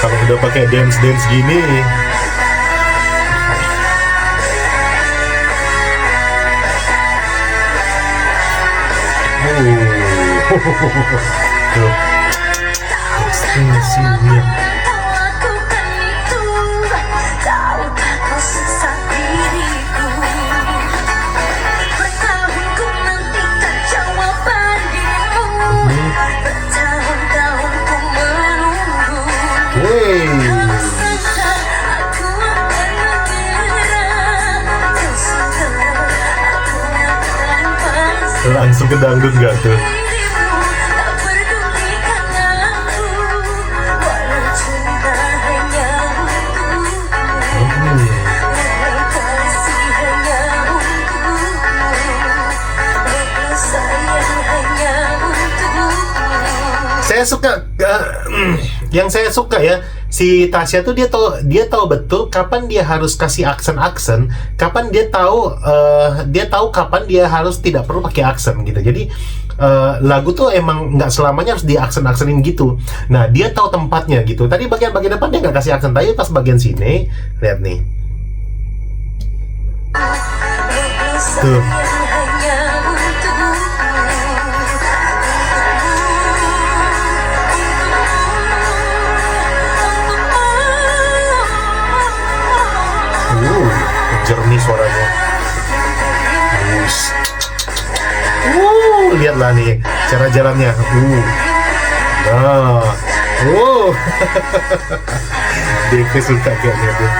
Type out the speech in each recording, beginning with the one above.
Kalau udah pakai dance gini, tuh ekspresinya. Langsung ke dangdut gak tuh? Saya suka, yang saya suka ya, si Tasya tuh dia tahu betul kapan dia harus kasih aksen, kapan dia tahu kapan dia harus tidak perlu pakai aksen gitu. Jadi lagu tuh emang nggak selamanya harus di aksenin gitu. Nah, dia tahu tempatnya gitu. Tadi bagian depan dia nggak kasih aksen, tapi pas bagian sini lihat nih, tuh. Jernih suaranya. Lihatlah nih cara jalannya. Nah. Devi suka kayaknya tuh.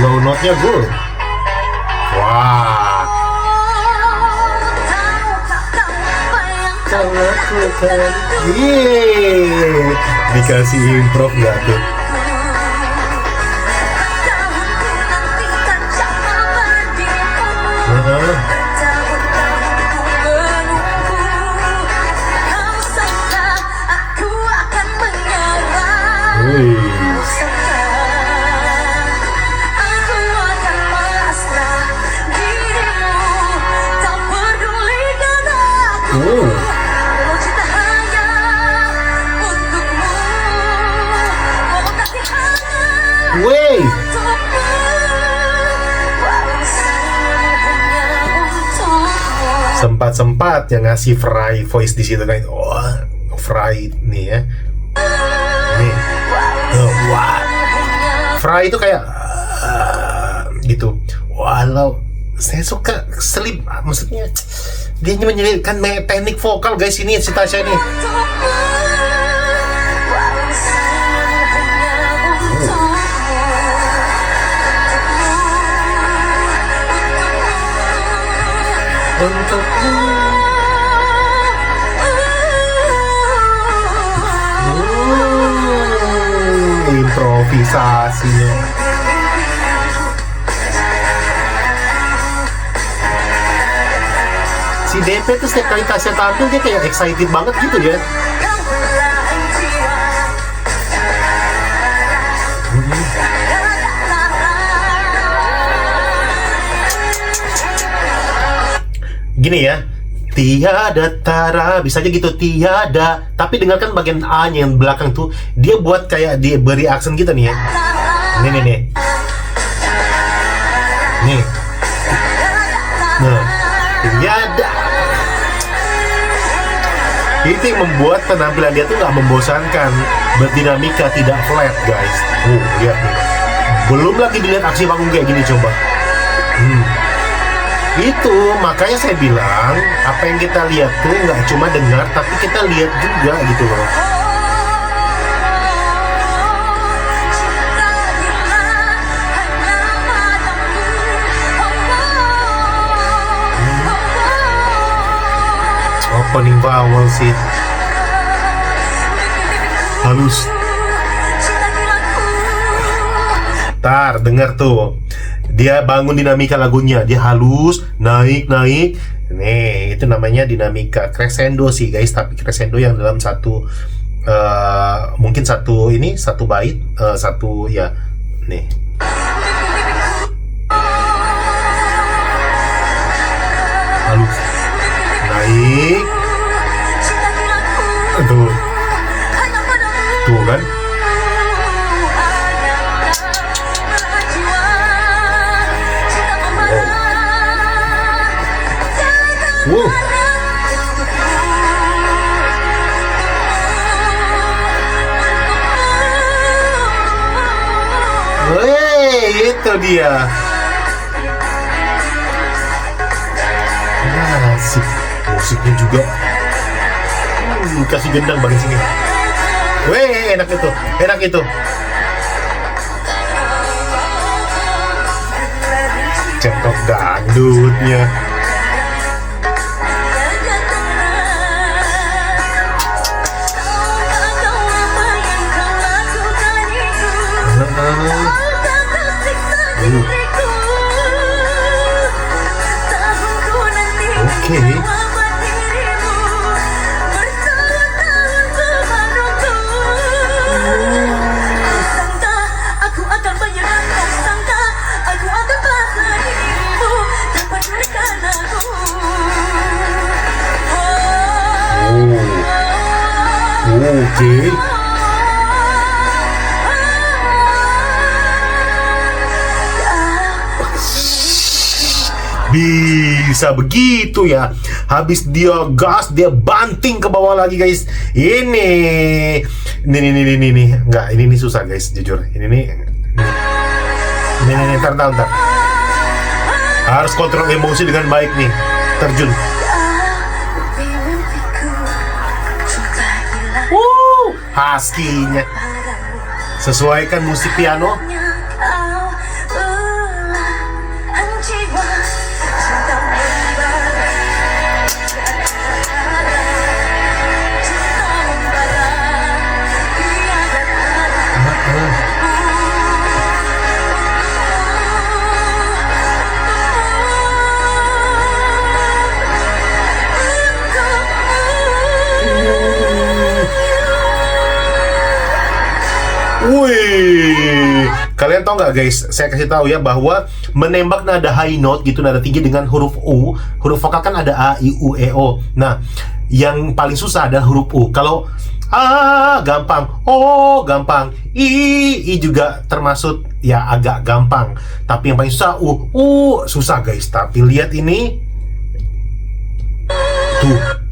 Low note-nya good. Wah. Yeay, dikasih improv gak tuh? Sempat yang ngasih Fry voice di situ kan. Fry nih ya. Nih. Wah. Fry itu kayak gitu. Walau saya suka selip, maksudnya dia menyelipkan teknik vokal guys ini si Tasya ini. Improvisasinya. Si DP tuh setiap kali Tasya tampil dia kayak excited banget gitu ya. Gini ya, tiada tara, bisa aja gitu, tiada. Tapi dengarkan bagian A-nya yang belakang tuh, dia buat kayak dia beri aksen gitu nih ya. Nih. Nah, tiada. Itu yang membuat penampilan dia tuh nggak membosankan, berdinamika, tidak flat guys. Lihat nih. Belum lagi dilihat aksi panggung kayak gini coba. Itu makanya saya bilang apa yang kita lihat tuh nggak cuma dengar tapi kita lihat juga gitu loh. Opening vowel sih halus. Tar dengar tuh. Dia bangun dinamika lagunya, dia halus, naik. Nih, itu namanya dinamika crescendo sih guys, tapi crescendo yang dalam satu mungkin satu bait, satu ya. Nih. Wow. Wey, itu dia. Asik, musiknya juga. Kasih gendang bagian sini. Weh, enak itu, enak itu. Cetok dangdutnya. Oke. Oke. Bisa begitu ya. Habis dia gas, dia banting ke bawah lagi guys. Ini enggak, ini susah guys, jujur. Ini ntar. Harus kontrol emosi dengan baik nih. Terjun. Husky-nya. Sesuaikan musik piano. Wih, kalian tahu nggak guys? Saya kasih tahu ya bahwa menembak nada high note gitu, nada tinggi dengan huruf U, huruf vokal kan ada A, I, U, E, O. Nah, yang paling susah adalah huruf U. Kalau A gampang, O gampang, I juga termasuk ya agak gampang. Tapi yang paling susah U susah guys. Tapi lihat ini, tuh.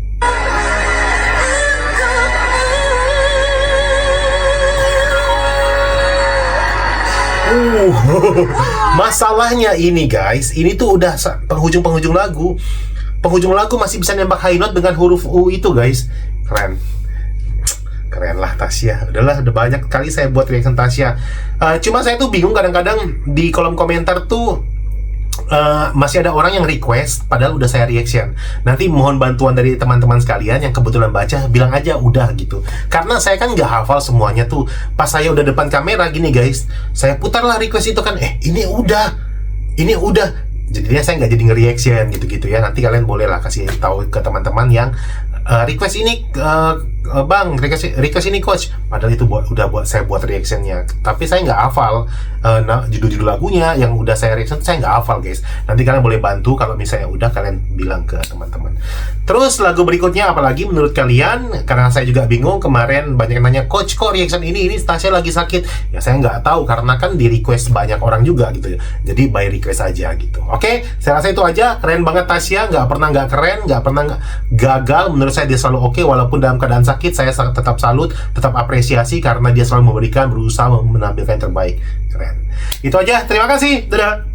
Masalahnya ini guys, ini tuh udah penghujung lagu. Penghujung lagu masih bisa nembak high note dengan huruf U itu guys. Keren lah Tasya. Udah banyak kali saya buat reaction Tasya. Cuma saya tuh bingung kadang-kadang di kolom komentar tuh masih ada orang yang request padahal udah saya reaction. Nanti mohon bantuan dari teman-teman sekalian yang kebetulan baca, bilang aja udah gitu. Karena saya kan nggak hafal semuanya tuh. Pas saya udah depan kamera gini guys, saya putarlah request itu kan, ini udah. Jadinya saya nggak jadi nge-reaction gitu-gitu ya. Nanti kalian boleh lah kasih tahu ke teman-teman yang request ini bang, request ini coach. Padahal itu saya buat reactionnya. Tapi saya nggak hafal judul-judul lagunya yang udah saya reaction, saya nggak hafal guys. Nanti kalian boleh bantu kalau misalnya udah, kalian bilang ke teman-teman. Terus lagu berikutnya apalagi menurut kalian? Karena saya juga bingung, kemarin banyak yang nanya, coach kok reaction ini Tasya lagi sakit. Ya saya nggak tahu karena kan di request banyak orang juga gitu ya. Jadi by request aja gitu. Oke, saya rasa itu aja. Keren banget Tasya, nggak pernah nggak keren, nggak pernah gagal. Menurut saya dia selalu oke, walaupun dalam keadaan sakit. Saya tetap salut, tetap apresiasi karena dia selalu berusaha menampilkan yang terbaik. Keren. Itu aja, terima kasih. Dadah.